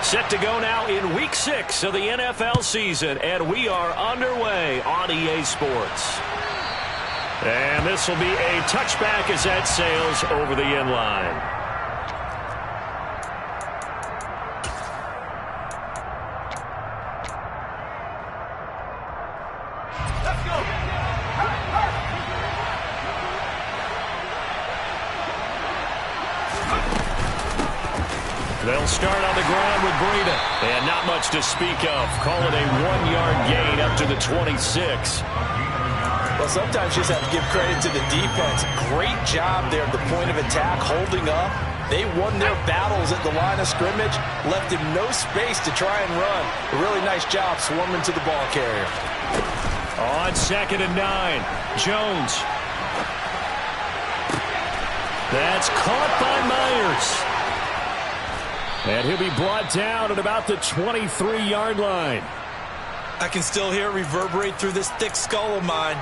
Set to go now in Week 6 of the NFL season, and we are underway on EA Sports. And this will be a touchback as that sails over the end line. Let's go. They'll start on the ground with Breida. And not much to speak of. Call it a 1-yard gain up to the 26. Well, sometimes you just have to give credit to the defense. Great job there at the point of attack, holding up. They won their battles at the line of scrimmage, left him no space to try and run. A really nice job swarming to the ball carrier. On 2nd and 9, Jones. That's caught by Myers. And he'll be brought down at about the 23-yard line. I can still hear it reverberate through this thick skull of mine.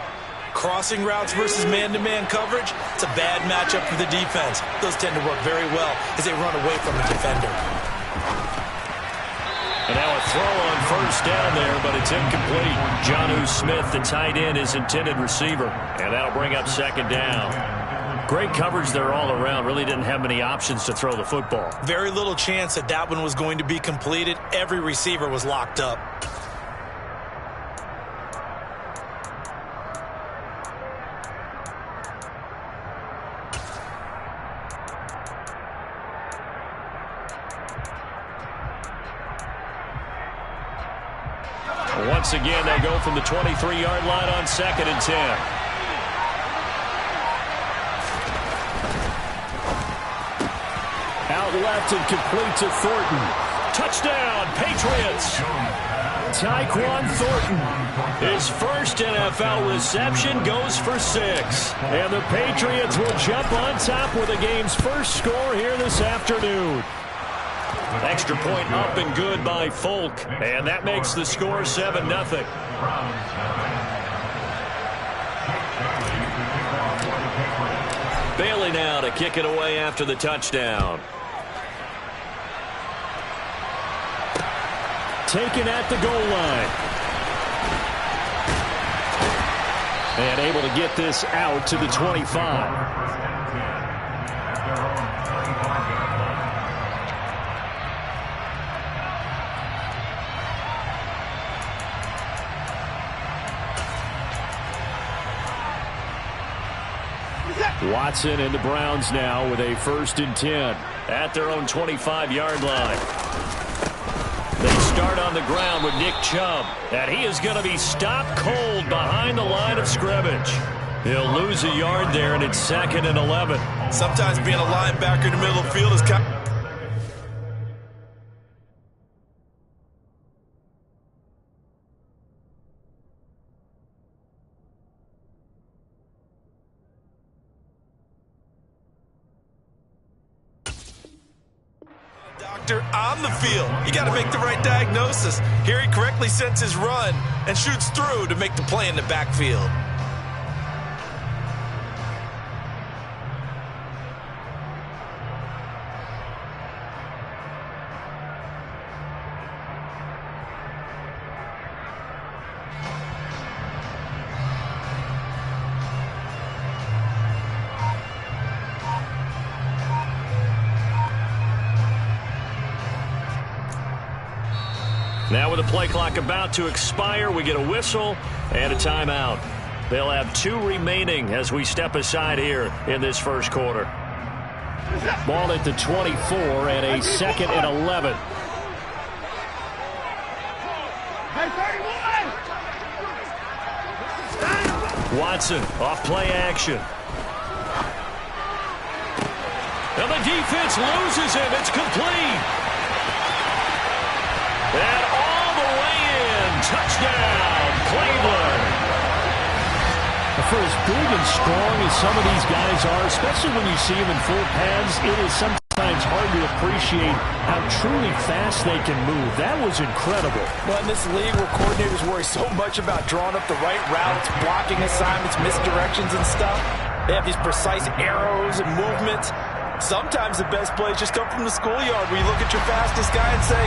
Crossing routes versus man-to-man coverage, it's a bad matchup for the defense. Those tend to work very well as they run away from the defender. And now a throw on first down there, but it's incomplete. Jonnu Smith, the tight end, is intended receiver. And that'll bring up 2nd down. Great coverage there all around. Really didn't have many options to throw the football. Very little chance that that one was going to be completed. Every receiver was locked up. Once again, they'll go from the 23-yard line on 2nd and 10. Out left and complete to Thornton. Touchdown, Patriots. Tyquan Thornton. His first NFL reception goes for 6. And the Patriots will jump on top with the game's first score here this afternoon. Extra point up and good by Folk. And that makes the score 7-0. Bailey now to kick it away after the touchdown. Taken at the goal line. And able to get this out to the 25. Watson and the Browns now with a 1st and 10 at their own 25-yard line. They start on the ground with Nick Chubb, and he is going to be stopped cold behind the line of scrimmage. He'll lose a yard there, and it's 2nd and 11. Sometimes being a linebacker in the middle of the field is kind of... on the field. You got to make the right diagnosis. Here he correctly senses run and shoots through to make the play in the backfield. Now with the play clock about to expire, we get a whistle and a timeout. They'll have 2 remaining as we step aside here in this first quarter. Ball at the 24 and a 2nd and 11. Watson off play action. And the defense loses him. It's complete. And all the way in. Touchdown, Cleveland. For as big and strong as some of these guys are, especially when you see them in full pads, it is sometimes hard to appreciate how truly fast they can move. That was incredible. Well, in this league where coordinators worry so much about drawing up the right routes, blocking assignments, misdirections and stuff, they have these precise arrows and movements. Sometimes the best plays just come from the schoolyard where you look at your fastest guy and say,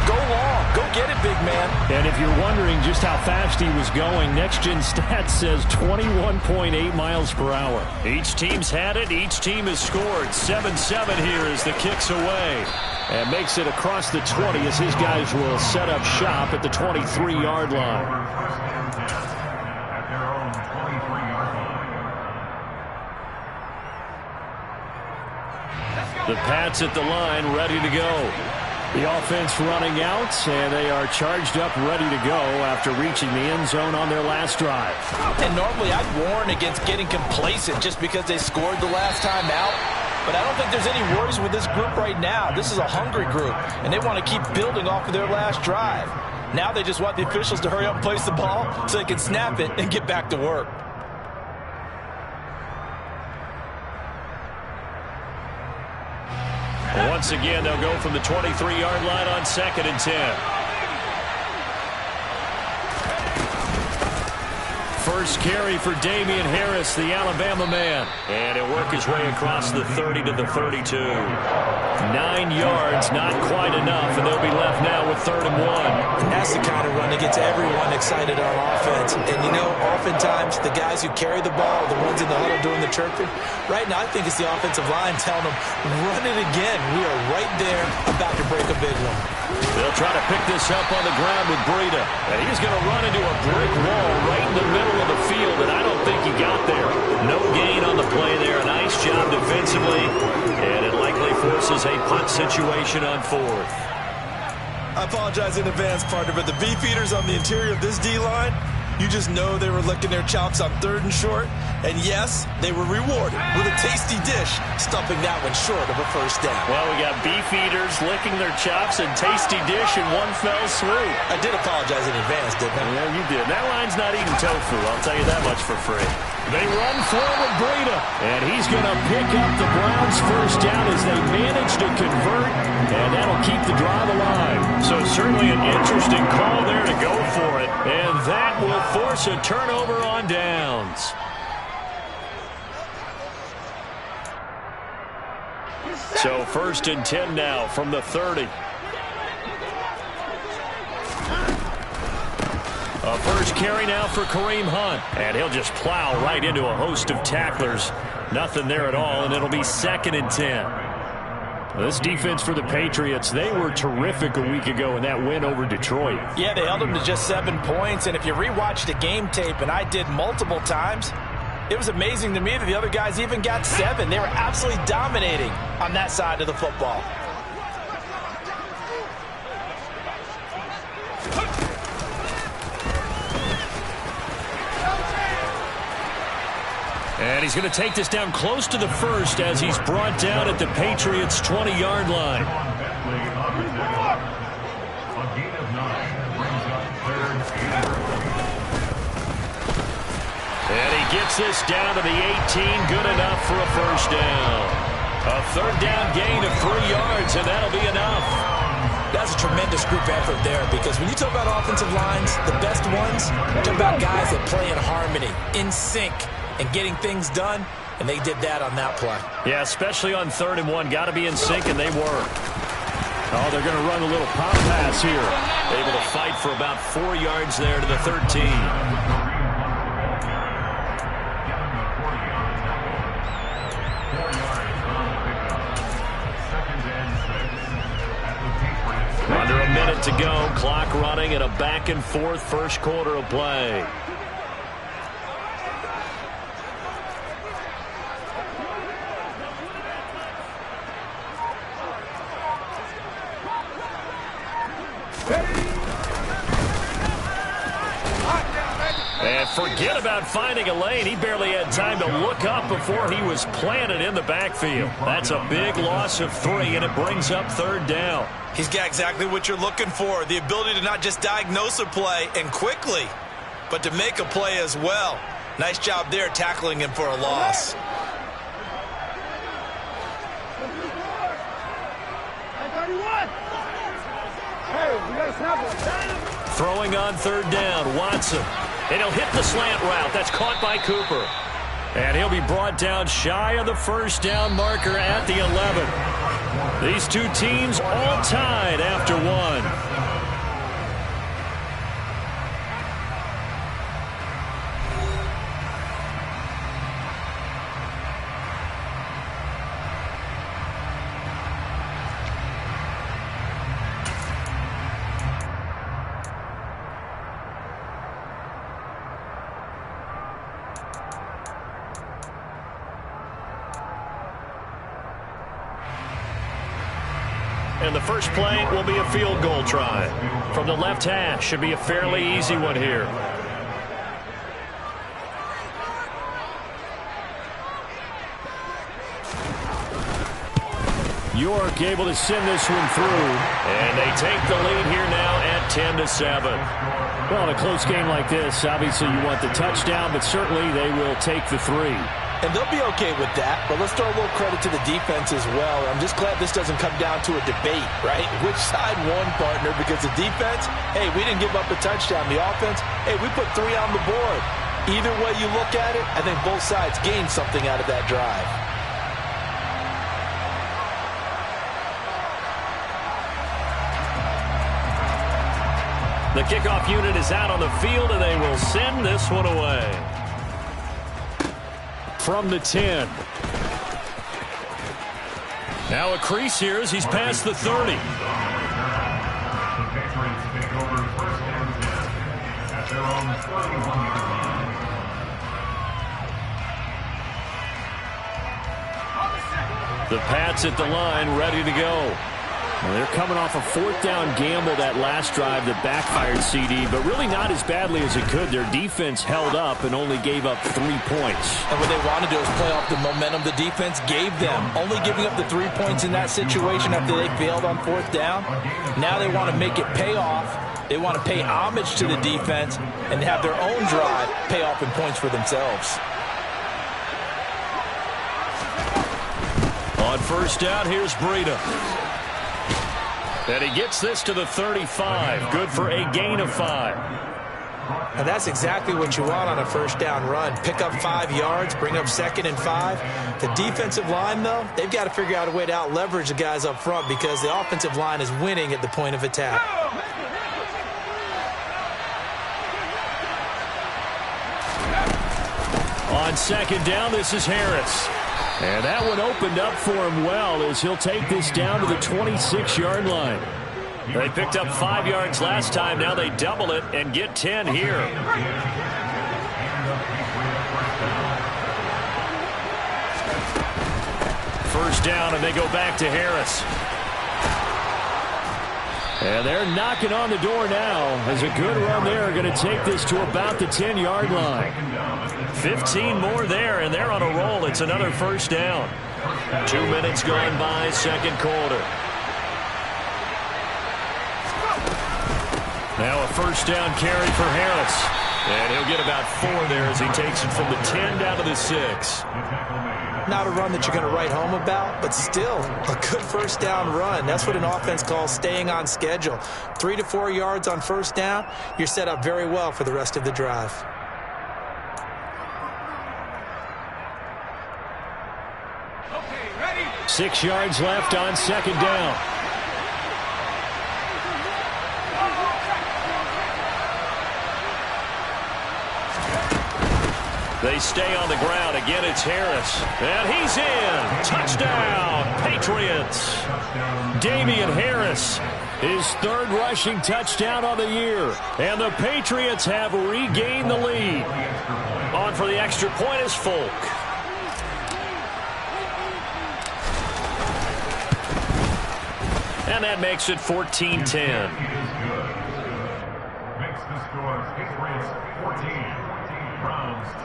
go long, go get it, big man. And if you're wondering just how fast he was going, Next Gen Stats says 21.8 miles per hour. Each team's had it. Each team has scored. 7-7 here as the kick's away. And makes it across the 20 as his guys will set up shop at the 23-yard line. The Pats at the line, ready to go. The offense running out, and they are charged up, ready to go after reaching the end zone on their last drive. And normally I'd warn against getting complacent just because they scored the last time out. But I don't think there's any worries with this group right now. This is a hungry group, and they want to keep building off of their last drive. Now they just want the officials to hurry up and place the ball so they can snap it and get back to work. Once again, they'll go from the 23-yard line on 2nd and 10. First carry for Damian Harris, the Alabama man. And he'll work his way across the 30 to the 32. 9 yards, not quite enough, and they'll be left now with 3rd and 1. That's the kind of run that gets everyone excited on offense. And, you know, oftentimes the guys who carry the ball, the ones in the huddle doing the chirping, right now I think it's the offensive line telling them, run it again. We are right there about to break a big one. They'll try to pick this up on the ground with Breida. And he's going to run into a brick wall right in the middle of the field, and I don't think he got there. No gain on the play there. A nice job defensively, and it likely forces a punt situation on 4th. I apologize in advance, partner, but the beefeaters on the interior of this D-line, you just know they were licking their chops on 3rd and short. And yes, they were rewarded with a tasty dish, stuffing that one short of a first down. Well, we got beef eaters licking their chops and tasty dish in one fell swoop. I did apologize in advance, didn't I? Yeah, you did. That line's not eating tofu, I'll tell you that much for free. They run forward Breida, and he's going to pick up the Browns' first down as they manage to convert, and that'll keep the drive alive. So certainly an interesting call there to go for it, and that will force a turnover on downs. So 1st and 10 now from the 30. A first carry now for Kareem Hunt. And he'll just plow right into a host of tacklers. Nothing there at all, and it'll be 2nd and 10. This defense for the Patriots, they were terrific a week ago in that win over Detroit. Yeah, they held them to just 7 points. And if you rewatch the game tape, and I did multiple times, it was amazing to me that the other guys even got 7. They were absolutely dominating on that side of the football. And he's going to take this down close to the 1st as he's brought down at the Patriots' 20-yard line. And he gets this down to the 18, good enough for a first down. A 3rd down gain of 3 yards, and that'll be enough. That's a tremendous group effort there, because when you talk about offensive lines, the best ones, talk about guys that play in harmony, in sync, and getting things done, and they did that on that play. Yeah, especially on 3rd and 1. Got to be in sync, and they were. Oh, they're going to run a little pop pass here. Able to fight for about 4 yards there to the 13. Under a minute to go. Clock running and a back-and-forth first quarter of play. And forget about finding a lane. He barely had time to look up before he was planted in the backfield. That's a big loss of 3, and it brings up 3rd down. He's got exactly what you're looking for, the ability to not just diagnose a play and quickly, but to make a play as well. Nice job there tackling him for a loss. Throwing on 3rd down, Watson. And he'll hit the slant route. That's caught by Cooper. And he'll be brought down shy of the first down marker at the 11. These two teams all tied after one. And the first play will be a field goal try. From the left hash, should be a fairly easy one here. York able to send this one through. And they take the lead here now at 10-7. Well, in a close game like this, obviously you want the touchdown, but certainly they will take the 3. And they'll be okay with that, but let's throw a little credit to the defense as well. I'm just glad this doesn't come down to a debate, right? Which side won, partner? Because the defense, hey, we didn't give up a touchdown. The offense, hey, we put 3 on the board. Either way you look at it, I think both sides gained something out of that drive. The kickoff unit is out on the field, and they will send this one away. From the 10. Now a crease here as he's past the 30. The Pats at the line, ready to go. Well, they're coming off a 4th down gamble that last drive that backfired CD, but really not as badly as it could. Their defense held up and only gave up 3 points. And what they wanted to do is play off the momentum the defense gave them. Only giving up the 3 points in that situation after they failed on 4th down. Now they want to make it pay off. They want to pay homage to the defense and have their own drive pay off in points for themselves. On first down, here's Breida. And he gets this to the 35. Good for a gain of 5. And that's exactly what you want on a first down run. Pick up 5 yards, bring up 2nd and 5. The defensive line, though, they've got to figure out a way to out-leverage the guys up front because the offensive line is winning at the point of attack. On second down, this is Harris. And that one opened up for him well as he'll take this down to the 26-yard line. They picked up 5 yards last time. Now they double it and get 10 here. First down, and they go back to Harris. And they're knocking on the door now as a good run there. Going to take this to about the 10-yard line. 15 more there, and they're on a roll. It's another first down. 2 minutes gone by, second quarter. Now a first down carry for Harris. And he'll get about 4 there as he takes it from the 10 down to the 6. Not a run that you're going to write home about, but still a good first down run. That's what an offense calls staying on schedule. 3 to 4 yards on first down, you're set up very well for the rest of the drive. Okay, ready. 6 yards left on second down. They stay on the ground. Again, it's Harris. And he's in. Touchdown, Patriots. Damian Harris, his 3rd rushing touchdown of the year. And the Patriots have regained the lead. On for the extra point is Folk. And that makes it 14-10. Makes the score Patriots 14. Browns 10.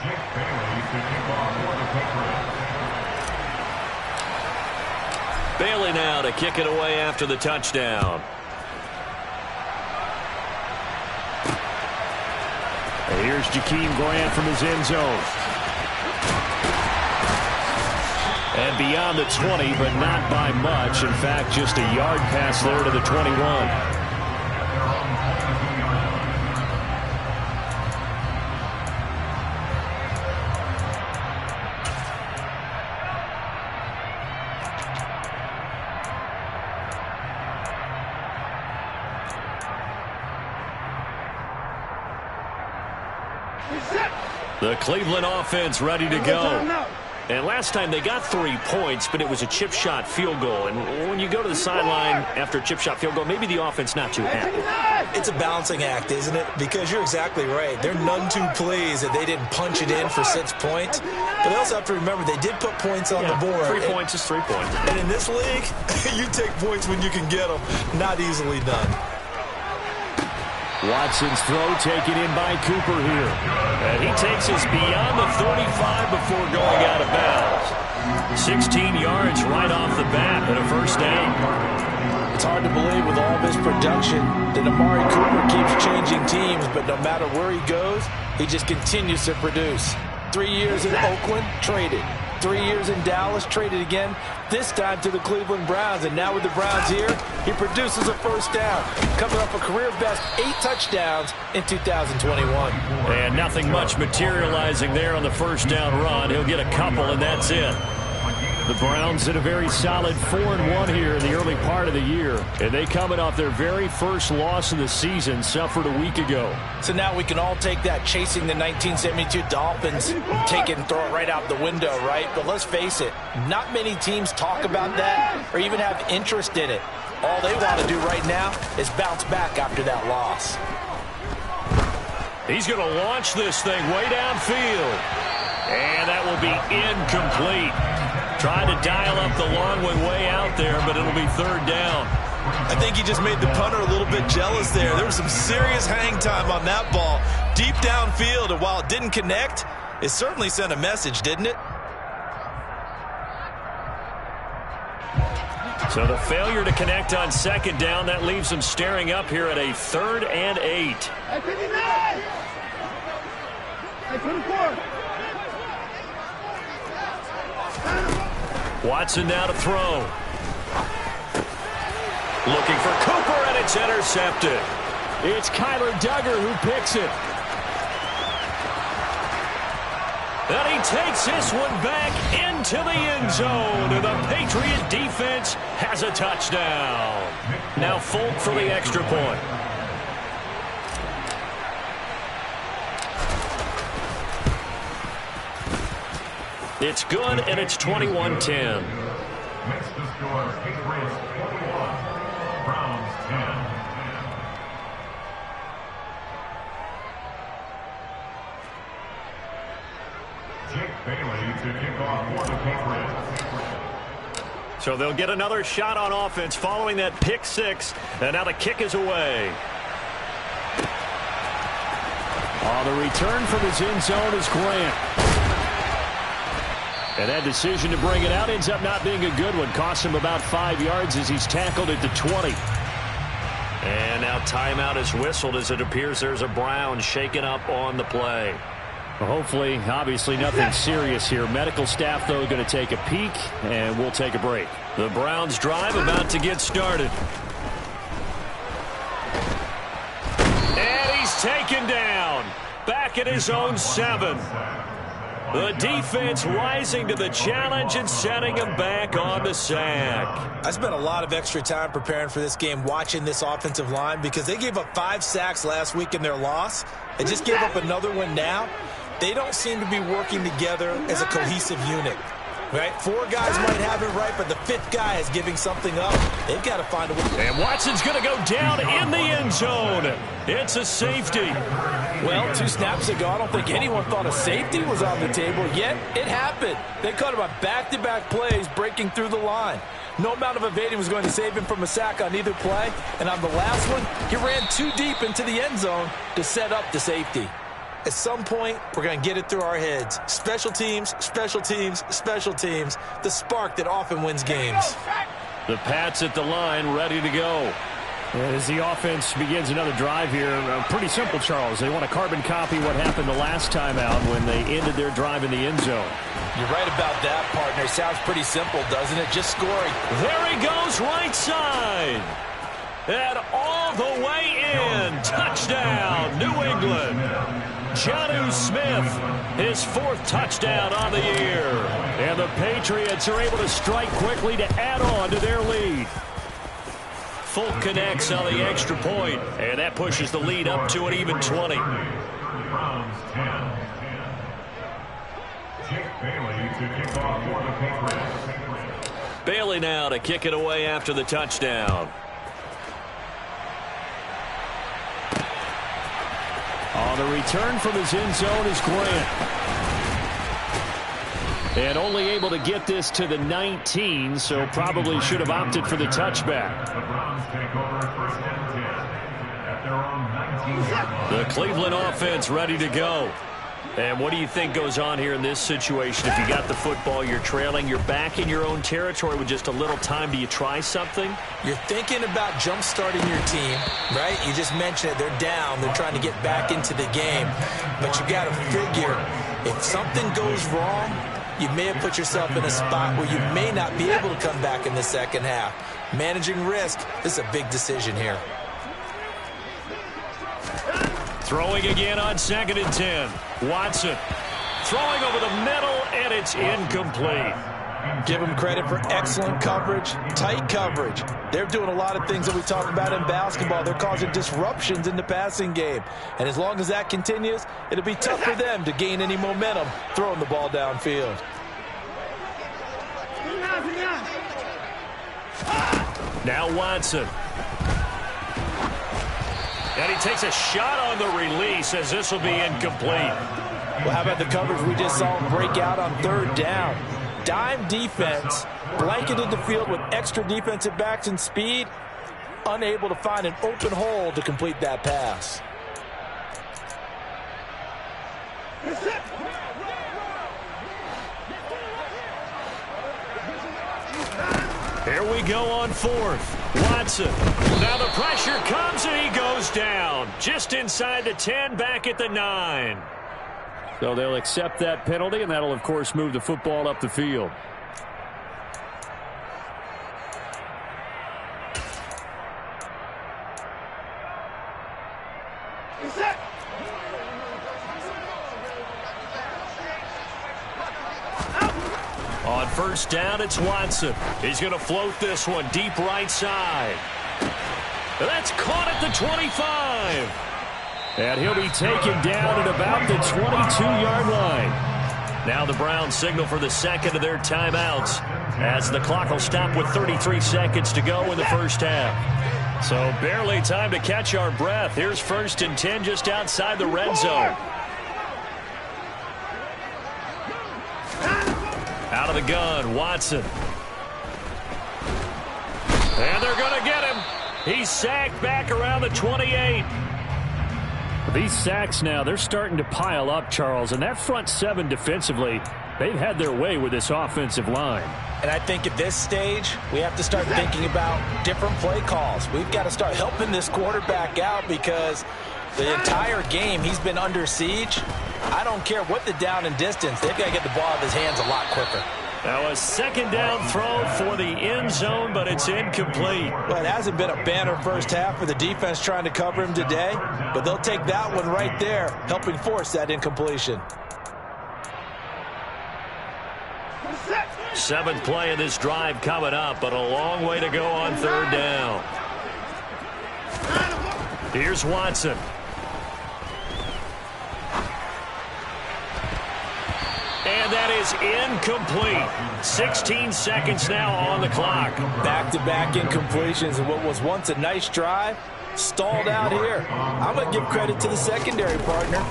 Jake Bailey to kick off for the Patriots. Bailey now to kick it away after the touchdown. And here's Jakeem Grant from his end zone. And beyond the 20, but not by much. In fact, just a yard pass there to the 21. The Cleveland offense ready to go. And last time they got 3 points, but it was a chip shot field goal. And when you go to the sideline after a chip shot field goal, maybe the offense not too happy. It's a balancing act, isn't it? Because you're exactly right. They're none too pleased that they didn't punch it in for 6 points. But they also have to remember they did put points on the board. 3 points is 3 points. And in this league, you take points when you can get them. Not easily done. Watson's throw taken in by Cooper here. And he takes us beyond the 35 before going out of bounds. 16 yards right off the bat and a first down. It's hard to believe with all this production that Amari Cooper keeps changing teams, but no matter where he goes, he just continues to produce. 3 years in Oakland, traded. 3 years in Dallas, traded again, this time to the Cleveland Browns. And now with the Browns here, he produces a first down, coming up a career-best 8 touchdowns in 2021. And nothing much materializing there on the first down run. He'll get a couple, and that's it. The Browns in a very solid 4-1 here in the early part of the year. And they coming off their very first loss of the season, suffered a week ago. So now we can all take that chasing the 1972 Dolphins, take it and throw it right out the window, right? But let's face it, not many teams talk about that or even have interest in it. All they want to do right now is bounce back after that loss. He's going to launch this thing way downfield. And that will be incomplete. Trying to dial up the long way out there, but it'll be third down. I think he just made the punter a little bit jealous there. There was some serious hang time on that ball, deep downfield, and while it didn't connect, it certainly sent a message, didn't it? So the failure to connect on second down, that leaves them staring up here at a 3rd and 8. Watson now to throw. Looking for Cooper, and it's intercepted. It's Kyler Duggar who picks it. And he takes this one back into the end zone. And the Patriot defense has a touchdown. Now Folk for the extra point. It's good, and it's 21-10. Next to score, Patriots 41, Browns 10. Jake Bailey to kick off for the Patriots. So they'll get another shot on offense following that pick 6, and now the kick is away. On the return from his end zone is Grant. And that decision to bring it out ends up not being a good one. Costs him about 5 yards as he's tackled at the 20. And now timeout is whistled as it appears there's a Brown shaken up on the play. Well, hopefully, obviously nothing serious here. Medical staff, though, going to take a peek, and we'll take a break. The Browns drive about to get started. And he's taken down. Back at his own 7. The defense rising to the challenge and setting him back on the sack. I spent a lot of extra time preparing for this game, watching this offensive line, because they gave up 5 sacks last week in their loss. They just gave up another one now. They don't seem to be working together as a cohesive unit. Right? 4 guys might have it right, but the 5th guy is giving something up. They've got to find a way. And Watson's going to go down in the end zone. It's a safety. Well, 2 snaps ago, I don't think anyone thought a safety was on the table, yet it happened. They caught him on back-to-back plays breaking through the line. No amount of evading was going to save him from a sack on either play. And on the last one, he ran too deep into the end zone to set up the safety. At some point, we're going to get it through our heads. Special teams, special teams, special teams. The spark that often wins games. The Pats at the line, ready to go. As the offense begins another drive here, pretty simple, Charles. They want to carbon copy what happened the last time out when they ended their drive in the end zone. You're right about that, partner. Sounds pretty simple, doesn't it? Just scoring. There he goes, right side. And all the way in. Touchdown, New England. Jonnu Smith, his 4th touchdown on the year. And the Patriots are able to strike quickly to add on to their lead. Folk connects on the extra point, and that pushes the lead up to an even 20. Bailey to kick off for the Patriots. Bailey now to kick it away after the touchdown. On the return from his end zone is Grant. And only able to get this to the 19, so probably should have opted for the touchback. The Browns take over 1st and 10 at their own 19-yard line. The Cleveland offense ready to go. And what do you think goes on here in this situation? If you got the football, you're trailing, you're back in your own territory with just a little time. Do you try something? You're thinking about jump-starting your team, right? You just mentioned it. They're down. They're trying to get back into the game. But you got to figure, if something goes wrong, you may have put yourself in a spot where you may not be able to come back in the second half. Managing risk, this is a big decision here. Throwing again on 2nd and 10. Watson throwing over the middle, and it's incomplete. Give them credit for excellent coverage, tight coverage. They're doing a lot of things that we talk about in basketball. They're causing disruptions in the passing game. And as long as that continues, it'll be tough for them to gain any momentum throwing the ball downfield. Now Watson. And he takes a shot on the release as this will be incomplete. Well, how about the coverage we just saw him break out on 3rd down? Dime defense, blanketed the field with extra defensive backs and speed, unable to find an open hole to complete that pass. Here we go on 4th. Watson. Now the pressure comes and he goes down. Just inside the 10, back at the 9. So they'll accept that penalty, and that'll, of course, move the football up the field. On 1st down, it's Watson. He's going to float this one deep right side. That's caught at the 25. And he'll be taken down at about the 22-yard line. Now the Browns signal for the second of their timeouts as the clock will stop with 33 seconds to go in the first half. So barely time to catch our breath. Here's 1st and 10 just outside the red zone. Out of the gun, Watson. And they're going to get him. He's sacked back around the 28. These sacks now, they're starting to pile up, Charles. And that front 7 defensively, they've had their way with this offensive line. And I think at this stage, we have to start thinking about different play calls. We've got to start helping this quarterback out because the entire game he's been under siege. I don't care what the down and distance. They've got to get the ball out of his hands a lot quicker. Now a 2nd down throw for the end zone, but it's incomplete. Well, it hasn't been a banner first half for the defense trying to cover him today, but they'll take that one right there, helping force that incompletion. 7th play of this drive coming up, but a long way to go on 3rd down. Here's Watson. And that is incomplete. 16 seconds now on the clock. Back-to-back incompletions, and what was once a nice drive stalled out here. I'm going to give credit to the secondary partner.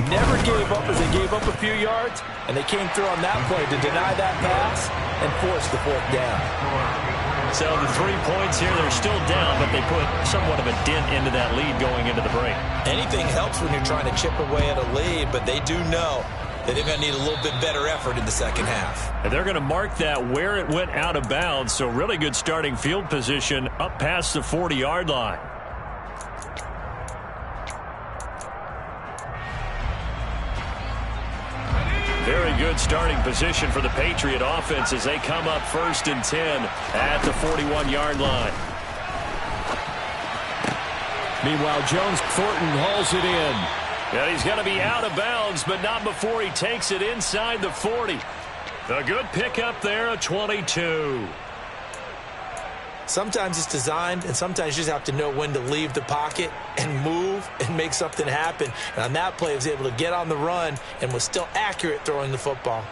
Never gave up as they gave up a few yards, and they came through on that play to deny that pass and force the 4th down. So the 3 points here, they're still down, but they put somewhat of a dent into that lead going into the break. Anything helps when you're trying to chip away at a lead, but they do know that they're going to need a little bit better effort in the second half. And they're going to mark that where it went out of bounds, so really good starting field position up past the 40-yard line. Very good starting position for the Patriot offense as they come up 1st and 10 at the 41-yard line. Meanwhile, Jones Thornton hauls it in. And he's going to be out of bounds, but not before he takes it inside the 40. A good pickup there, a 22. Sometimes it's designed, and sometimes you just have to know when to leave the pocket and move and make something happen. And on that play, he was able to get on the run and was still accurate throwing the football.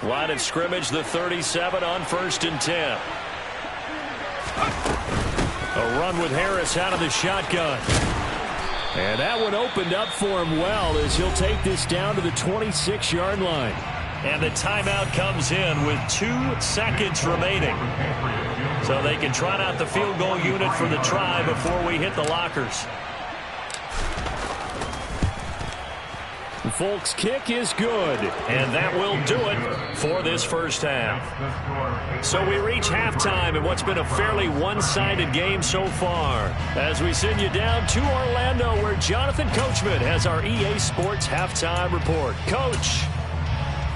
Line of scrimmage, the 37 on 1st and 10. A run with Harris out of the shotgun. And that one opened up for him well as he'll take this down to the 26-yard line. And the timeout comes in with 2 seconds remaining. So they can trot out the field goal unit for the try before we hit the lockers. Folks' kick is good, and that will do it for this first half. So we reach halftime in what's been a fairly one-sided game so far, as we send you down to Orlando, where Jonathan Coachman has our EA Sports halftime report. Coach.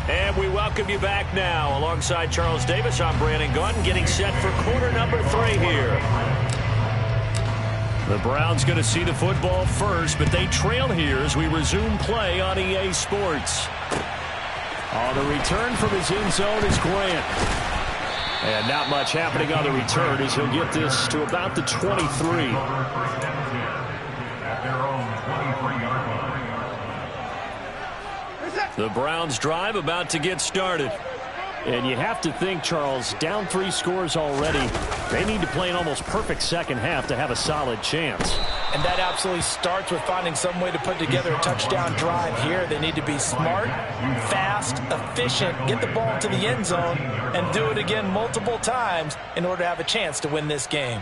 And we welcome you back now. Alongside Charles Davis, I'm Brandon Gunn, getting set for quarter number 3 here. The Browns going to see the football first, but they trail here as we resume play on EA Sports. On the return from his end zone is Grant. And not much happening on the return as he'll get this to about the 23. The Browns drive about to get started. And you have to think, Charles, down 3 scores already. They need to play an almost perfect second half to have a solid chance. And that absolutely starts with finding some way to put together a touchdown drive here. They need to be smart, fast, efficient, get the ball to the end zone, and do it again multiple times in order to have a chance to win this game.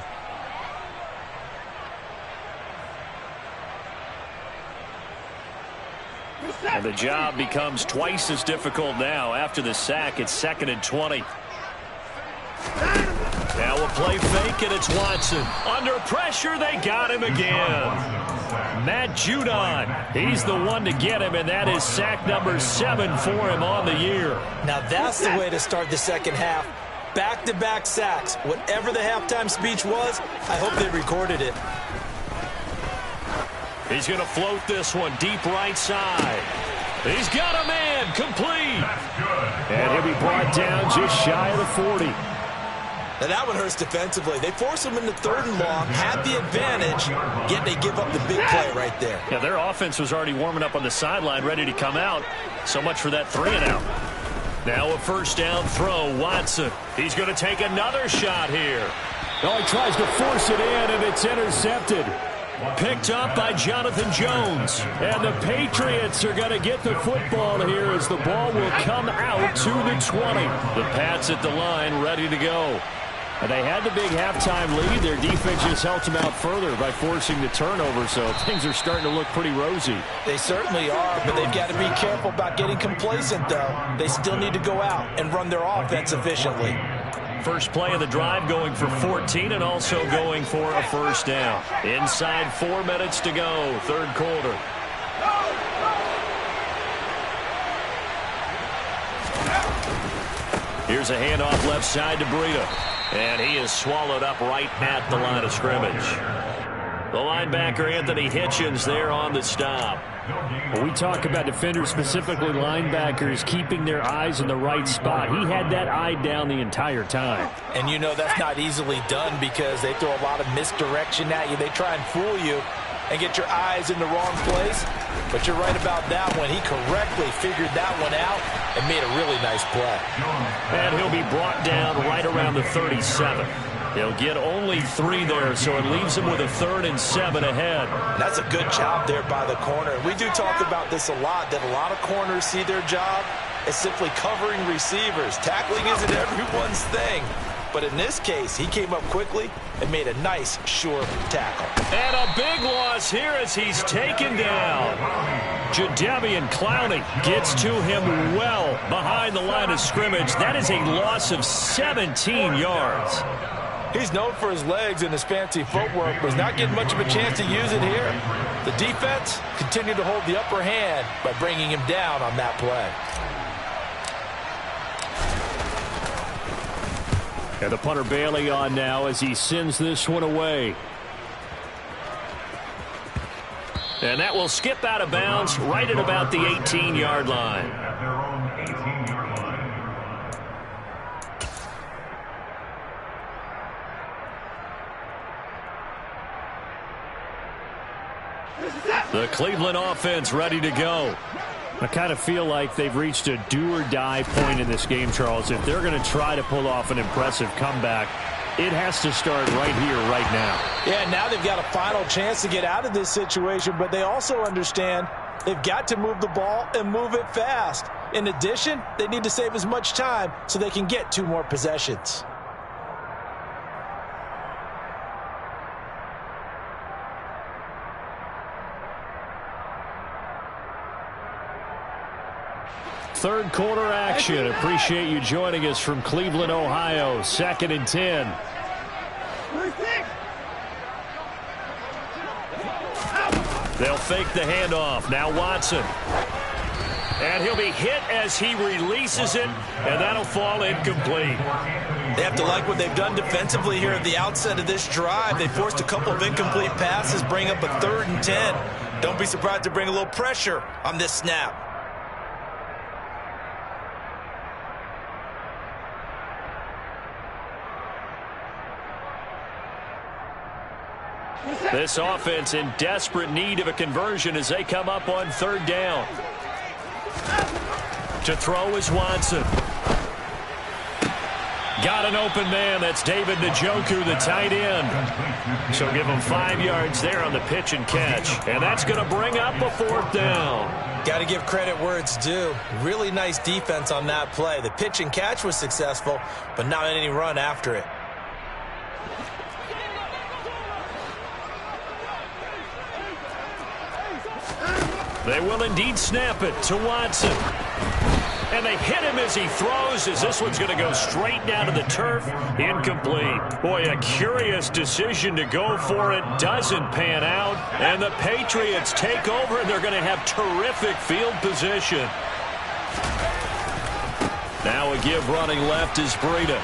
And the job becomes twice as difficult now after the sack. It's 2nd and 20. Now a play fake, and it's Watson. Under pressure, they got him again. Matt Judon, he's the one to get him, and that is sack number 7 for him on the year. Now that's the way to start the second half. Back-to-back sacks. Whatever the halftime speech was, I hope they recorded it. He's going to float this one deep right side. He's got a man complete. And he'll be brought down just shy of the 40. Now that one hurts defensively. They force him into 3rd and long, had the advantage, yet they give up the big play right there. Yeah, their offense was already warming up on the sideline, ready to come out. So much for that 3-and-out. Now a first down throw, Watson. He's going to take another shot here. Oh, he tries to force it in, and it's intercepted. Picked up by Jonathan Jones. And the Patriots are going to get the football here as the ball will come out to the 20. The Pats at the line ready to go. And they had the big halftime lead. Their defense just helped them out further by forcing the turnover, so things are starting to look pretty rosy. They certainly are, but they've got to be careful about getting complacent, though. They still need to go out and run their offense efficiently. First play of the drive going for 14 and also going for a first down. Inside 4 minutes to go, 3rd quarter. Here's a handoff left side to Breida. And he is swallowed up right at the line of scrimmage. The linebacker, Anthony Hitchens, there on the stop. When we talk about defenders, specifically linebackers, keeping their eyes in the right spot. He had that eye down the entire time. And you know that's not easily done because they throw a lot of misdirection at you. They try and fool you and get your eyes in the wrong place. But you're right about that one. He correctly figured that one out and made a really nice play. And he'll be brought down right around the 37. He'll get only 3 there, so it leaves him with a 3rd and 7 ahead. That's a good job there by the corner. We do talk about this a lot, that a lot of corners see their job as simply covering receivers. Tackling isn't everyone's thing. But in this case, he came up quickly and made a nice, sure tackle. And a big loss here as he's taken down. Jadeveon Clowney gets to him well behind the line of scrimmage. That is a loss of 17 yards. He's known for his legs and his fancy footwork, but he's not getting much of a chance to use it here. The defense continued to hold the upper hand by bringing him down on that play. And the punter Bailey on now as he sends this one away. And that will skip out of bounds right at about the 18-yard line. At their own 18-yard line. The Cleveland offense ready to go. I kind of feel like they've reached a do-or-die point in this game, Charles. If they're going to try to pull off an impressive comeback, it has to start right here, right now. Yeah, now they've got a final chance to get out of this situation, but they also understand they've got to move the ball and move it fast. In addition, they need to save as much time so they can get 2 more possessions. Third quarter action. Appreciate you joining us from Cleveland, Ohio. 2nd and 10. They'll fake the handoff. Now Watson. And he'll be hit as he releases it, and that'll fall incomplete. They have to like what they've done defensively here at the outset of this drive. They forced a couple of incomplete passes, bring up a 3rd and 10. Don't be surprised to bring a little pressure on this snap. This offense in desperate need of a conversion as they come up on 3rd down. To throw is Watson. Got an open man. That's David Njoku, the tight end. So give him 5 yards there on the pitch and catch. And that's going to bring up a 4th down. Got to give credit where it's due. Really nice defense on that play. The pitch and catch was successful, but not any run after it. They will indeed snap it to Watson. And they hit him as he throws, as this one's going to go straight down to the turf. Incomplete. Boy, a curious decision to go for it. Doesn't pan out. And the Patriots take over, and they're going to have terrific field position. Now a give running left is Breida.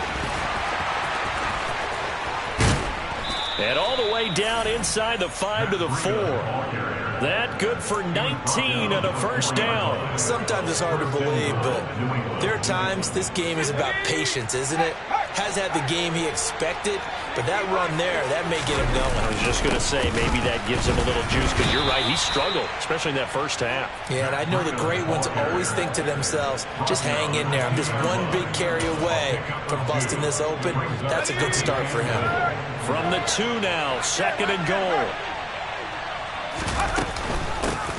And all the way down inside the 5 to the 4. That good for 19 and a 1st down. Sometimes it's hard to believe, but there are times this game is about patience, isn't it? Has had the game he expected, but that run there, that may get him going. I was just going to say, maybe that gives him a little juice, but you're right, he struggled, especially in that 1st half. Yeah, and I know the great ones always think to themselves, just hang in there. I'm just one big carry away from busting this open. That's a good start for him. From the 2 now, 2nd and goal.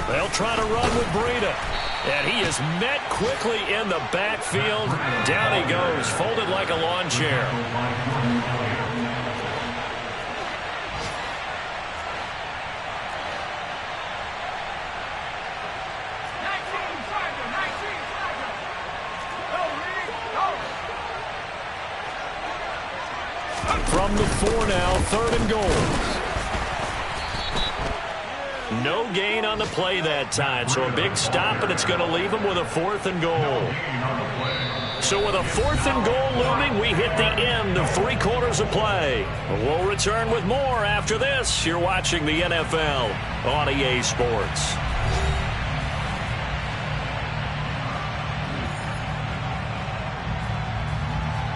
They'll try to run with Breida. And he is met quickly in the backfield. Down he goes, folded like a lawn chair. From the 4 now, 3rd and goal. No gain on the play that time, so a big stop, and it's going to leave him with a 4th and goal. So with a 4th and goal looming, we hit the end of 3 quarters of play. We'll return with more after this. You're watching the NFL on EA Sports.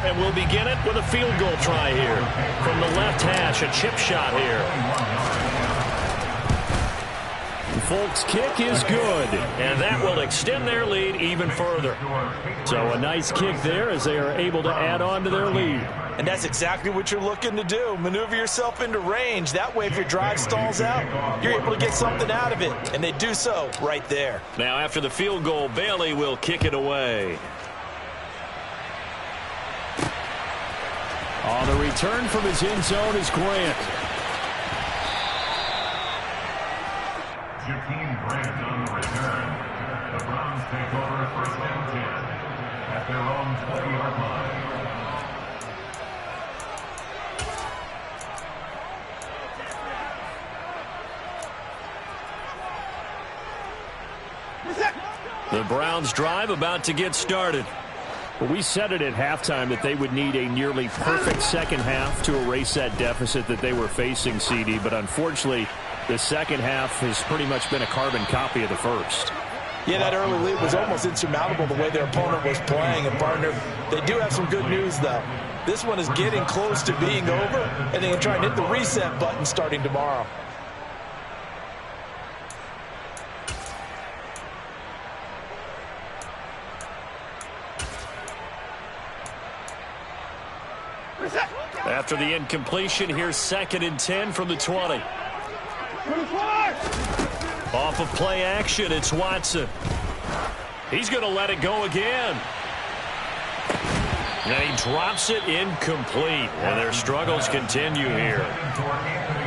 And we'll begin it with a field goal try here. From the left hash, a chip shot here. Folks, kick is good, and that will extend their lead even further. So a nice kick there as they are able to add on to their lead. And that's exactly what you're looking to do. Maneuver yourself into range. That way, if your drive stalls out, you're able to get something out of it. And they do so right there. Now, after the field goal, Bailey will kick it away. On the return from his end zone is Grant. Jakeem Grant on the return. The Browns take over 1st and 10 at their own 20-yard line. The Browns drive about to get started. Well, we said it at halftime that they would need a nearly perfect second half to erase that deficit that they were facing, CD, but unfortunately, the second half has pretty much been a carbon copy of the first. Yeah, that early lead was almost insurmountable the way their opponent was playing. And, partner, they do have some good news, though. This one is getting close to being over, and they can try and hit the reset button starting tomorrow. After the incompletion, here's 2nd and 10 from the 20. Off of play action, it's Watson. He's going to let it go again. And he drops it incomplete. And their struggles continue here.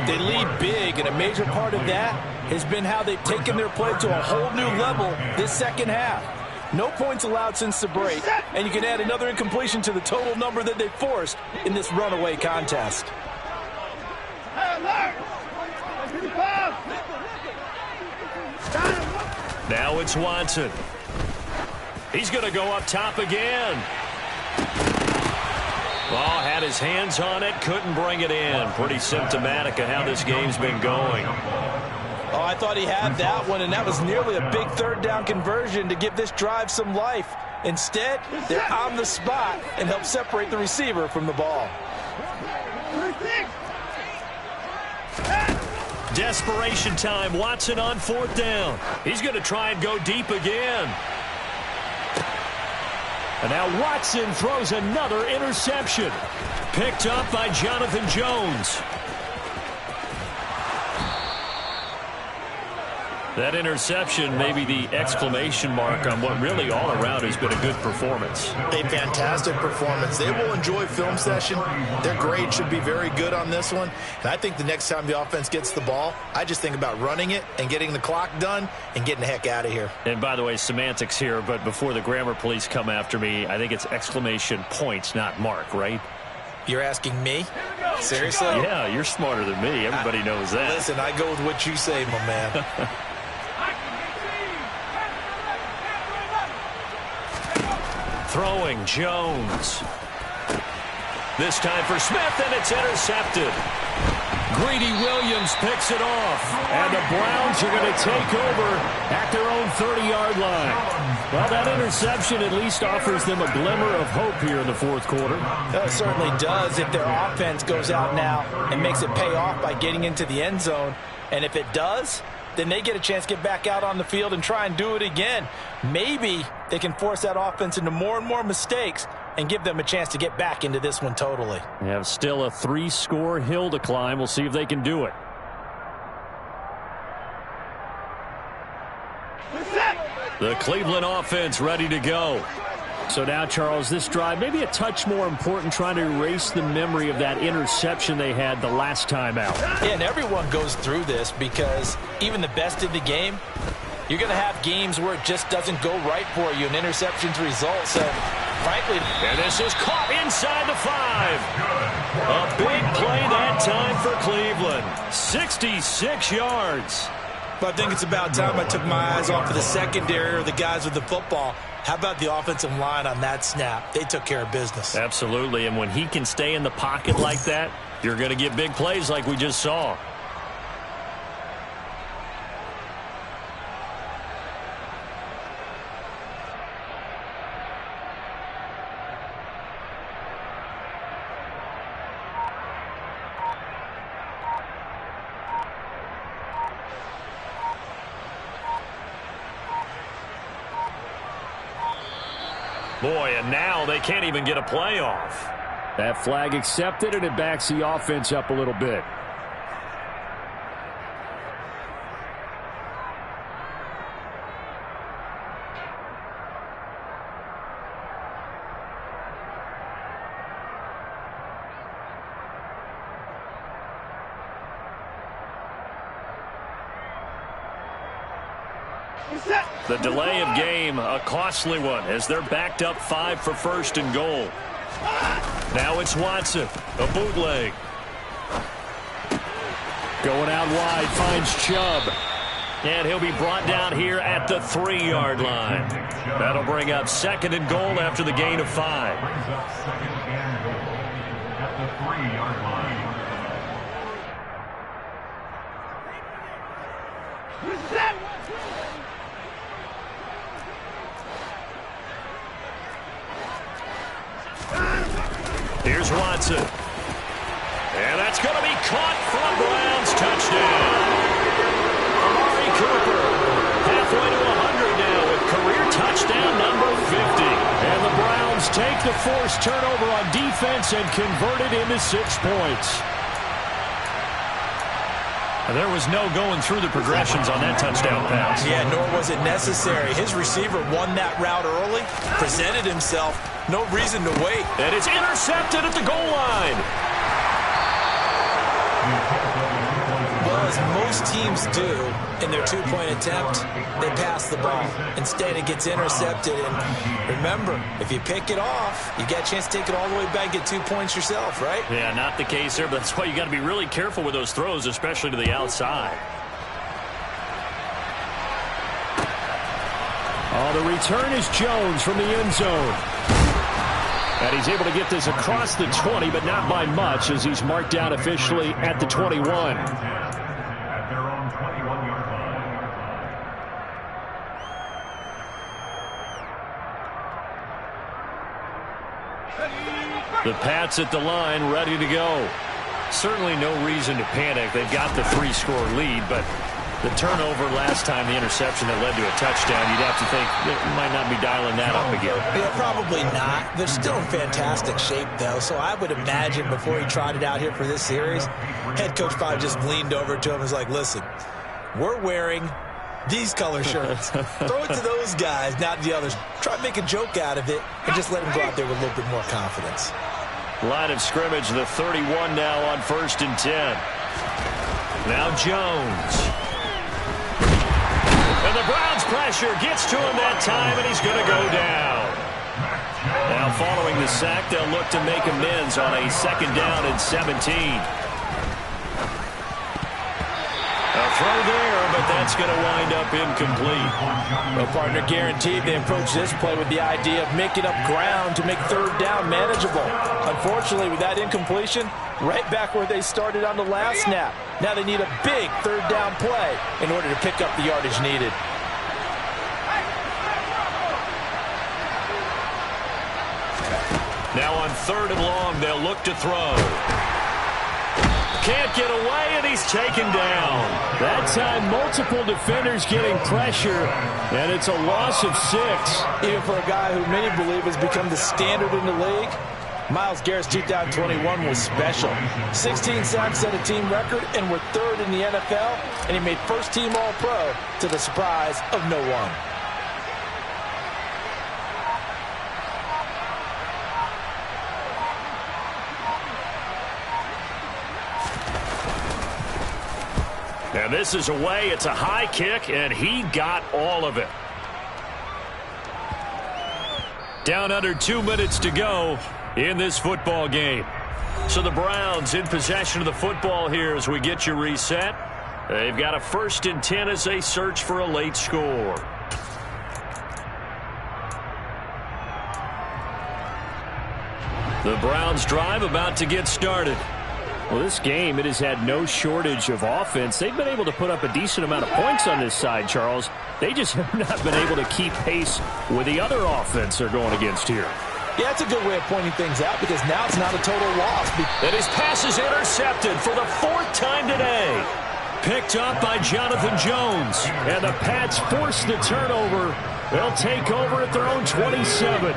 They lead big, and a major part of that has been how they've taken their play to a whole new level this second half. No points allowed since the break, and you can add another incompletion to the total number that they forced in this runaway contest. Now it's Watson. He's going to go up top again. Oh, had his hands on it, couldn't bring it in. Pretty symptomatic of how this game's been going. Oh, I thought he had that one, and that was nearly a big third down conversion to give this drive some life. Instead, they're on the spot and help separate the receiver from the ball. Desperation time. Watson on 4th down. He's going to try and go deep again. And now Watson throws another interception. Picked up by Jonathan Jones. That interception may be the exclamation mark on what really all around has been a good performance. A fantastic performance. They will enjoy film session. Their grade should be very good on this one. And I think the next time the offense gets the ball, I just think about running it and getting the clock done and getting the heck out of here. And by the way, semantics here, but before the grammar police come after me, I think it's exclamation points, not mark, right? You're asking me? Seriously? Yeah, you're smarter than me. Everybody knows that. Listen, I go with what you say, my man. Throwing Jones. This time for Smith, and it's intercepted. Greedy Williams picks it off. And the Browns are going to take over at their own 30-yard line. Well, that interception at least offers them a glimmer of hope here in the 4th quarter. It certainly does if their offense goes out now and makes it pay off by getting into the end zone. And if it does, then they get a chance to get back out on the field and try and do it again. Maybe they can force that offense into more and more mistakes and give them a chance to get back into this one totally. They have still a 3-score hill to climb. We'll see if they can do it. The Cleveland offense ready to go. So now, Charles, this drive maybe a touch more important, trying to erase the memory of that interception they had the last time out. Yeah, and everyone goes through this because even the best in the game, you're going to have games where it just doesn't go right for you, and interceptions result. So, frankly, and this is caught inside the 5. A big play that time for Cleveland. 66 yards. But I think it's about time I took my eyes off of the secondary or the guys with the football. How about the offensive line on that snap? They took care of business. Absolutely, and when he can stay in the pocket like that, you're going to get big plays like we just saw. Boy, and now they can't even get a play off. That flag accepted, and it backs the offense up a little bit. The delay of game, a costly one, as they're backed up 5 for 1st and goal. Now it's Watson, a bootleg. Going out wide, finds Chubb. And he'll be brought down here at the 3-yard line. That'll bring up 2nd and goal after the gain of 5. Brings up 2nd and goal at the 3-yard line. Here's Watson. And that's going to be caught from Browns. Touchdown. Amari Cooper halfway to 100 now with career touchdown number 50. And the Browns take the forced turnover on defense and convert it into 6 points. There was no going through the progressions on that touchdown pass. Yeah, nor was it necessary. His receiver won that route early, presented himself, no reason to wait. And it's intercepted at the goal line. Well, as most teams do in their two-point attempt, they pass the ball. Instead, it gets intercepted. And remember, if you pick it off, you get a chance to take it all the way back and get 2 points yourself, right? Yeah, not the case there, but that's why you got to be really careful with those throws, especially to the outside. Oh, the return is Jones from the end zone. And he's able to get this across the 20, but not by much, as he's marked down officially at the 21. At their own 21-yard line. The Pats at the line, ready to go. Certainly no reason to panic. They've got the 3-score lead, but the turnover last time, the interception that led to a touchdown, you'd have to think they might not be dialing that up again. Yeah, probably not. They're still in fantastic shape, though, so I would imagine before he trotted out here for this series, head coach probably just leaned over to him and was like, listen, we're wearing these color shirts. Throw it to those guys, not the others. Try to make a joke out of it and just let them go out there with a little bit more confidence. Line of scrimmage, the 31 now on 1st and 10. Now Jones. And the Browns' pressure gets to him that time, and he's going to go down. Now following the sack, they'll look to make amends on a 2nd down and 17. A throw there, but that's going to wind up incomplete. Well, partner, guaranteed they approach this play with the idea of making up ground to make 3rd down manageable. Unfortunately, with that incompletion, right back where they started on the last snap. Now they need a big 3rd down play in order to pick up the yardage needed. Now on 3rd and long, they'll look to throw. Can't get away, and he's taken down. That time, multiple defenders getting pressure, and it's a loss of 6. Even for a guy who many believe has become the standard in the league, Myles Garrett's 2021 was special. 16 sacks set a team record, and we're 3rd in the NFL, and he made first-team All-Pro to the surprise of no one. And this is away. It's a high kick, and he got all of it. Down under 2 minutes to go in this football game. So the Browns in possession of the football here as we get you reset. They've got a 1st and 10 as they search for a late score. The Browns drive about to get started. Well, this game, it has had no shortage of offense. They've been able to put up a decent amount of points on this side, Charles. They just have not been able to keep pace with the other offense they're going against here. Yeah, that's a good way of pointing things out because now it's not a total loss. And his pass is intercepted for the 4th time today. Picked up by Jonathan Jones. And the Pats force the turnover. They'll take over at their own 27.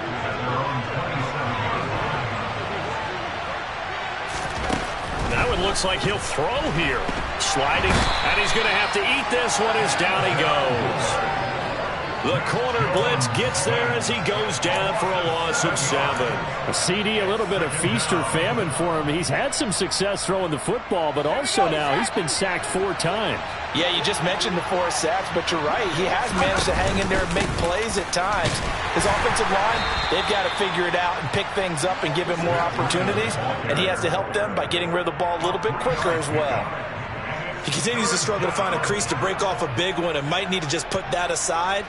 Now it looks like he'll throw here. Sliding, and he's going to have to eat this one as down he goes. The corner blitz gets there as he goes down for a loss of 7. A CD, a little bit of feast or famine for him. He's had some success throwing the football, but also now he's been sacked 4 times. Yeah, you just mentioned the 4 sacks, but you're right. He has managed to hang in there and make plays at times. His offensive line, they've got to figure it out and pick things up and give him more opportunities, and he has to help them by getting rid of the ball a little bit quicker as well. He continues to struggle to find a crease to break off a big one and might need to just put that aside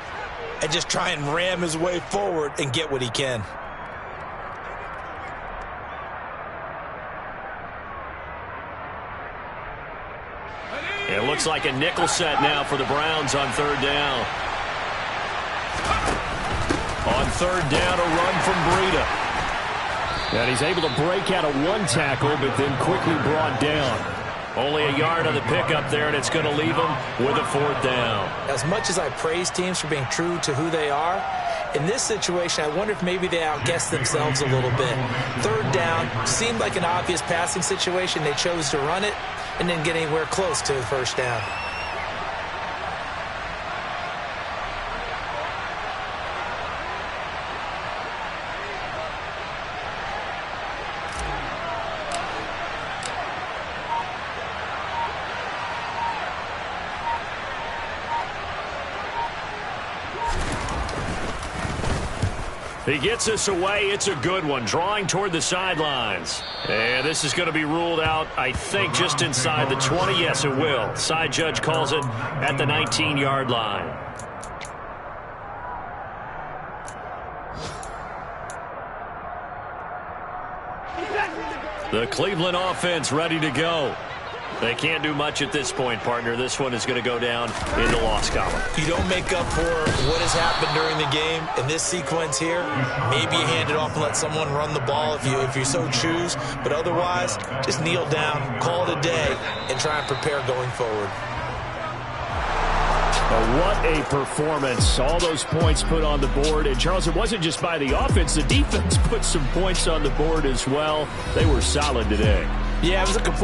and just try and ram his way forward and get what he can. It looks like a nickel set now for the Browns on 3rd down. On 3rd down, a run from Breida. And he's able to break out of 1 tackle, but then quickly brought down. Only a yard on the pickup there, and it's going to leave him with a 4th down. As much as I praise teams for being true to who they are, In this situation, I wonder if maybe they outguessed themselves a little bit. Third down, seemed like an obvious passing situation. They chose to run it and didn't get anywhere close to the first down. He gets us away. It's a good one. Drawing toward the sidelines. And this is going to be ruled out, I think, just inside the 20. Yes, it will. Side judge calls it at the 19-yard line. The Cleveland offense ready to go. They can't do much at this point, partner. This one is going to go down in the loss column. You don't make up for what has happened during the game. In this sequence here, maybe you hand it off and let someone run the ball if you so choose. But otherwise, just kneel down, call it a day, and try and prepare going forward. What a performance. All those points put on the board. And, Charles, it wasn't just by the offense. The defense put some points on the board as well. They were solid today. Yeah, it was a complete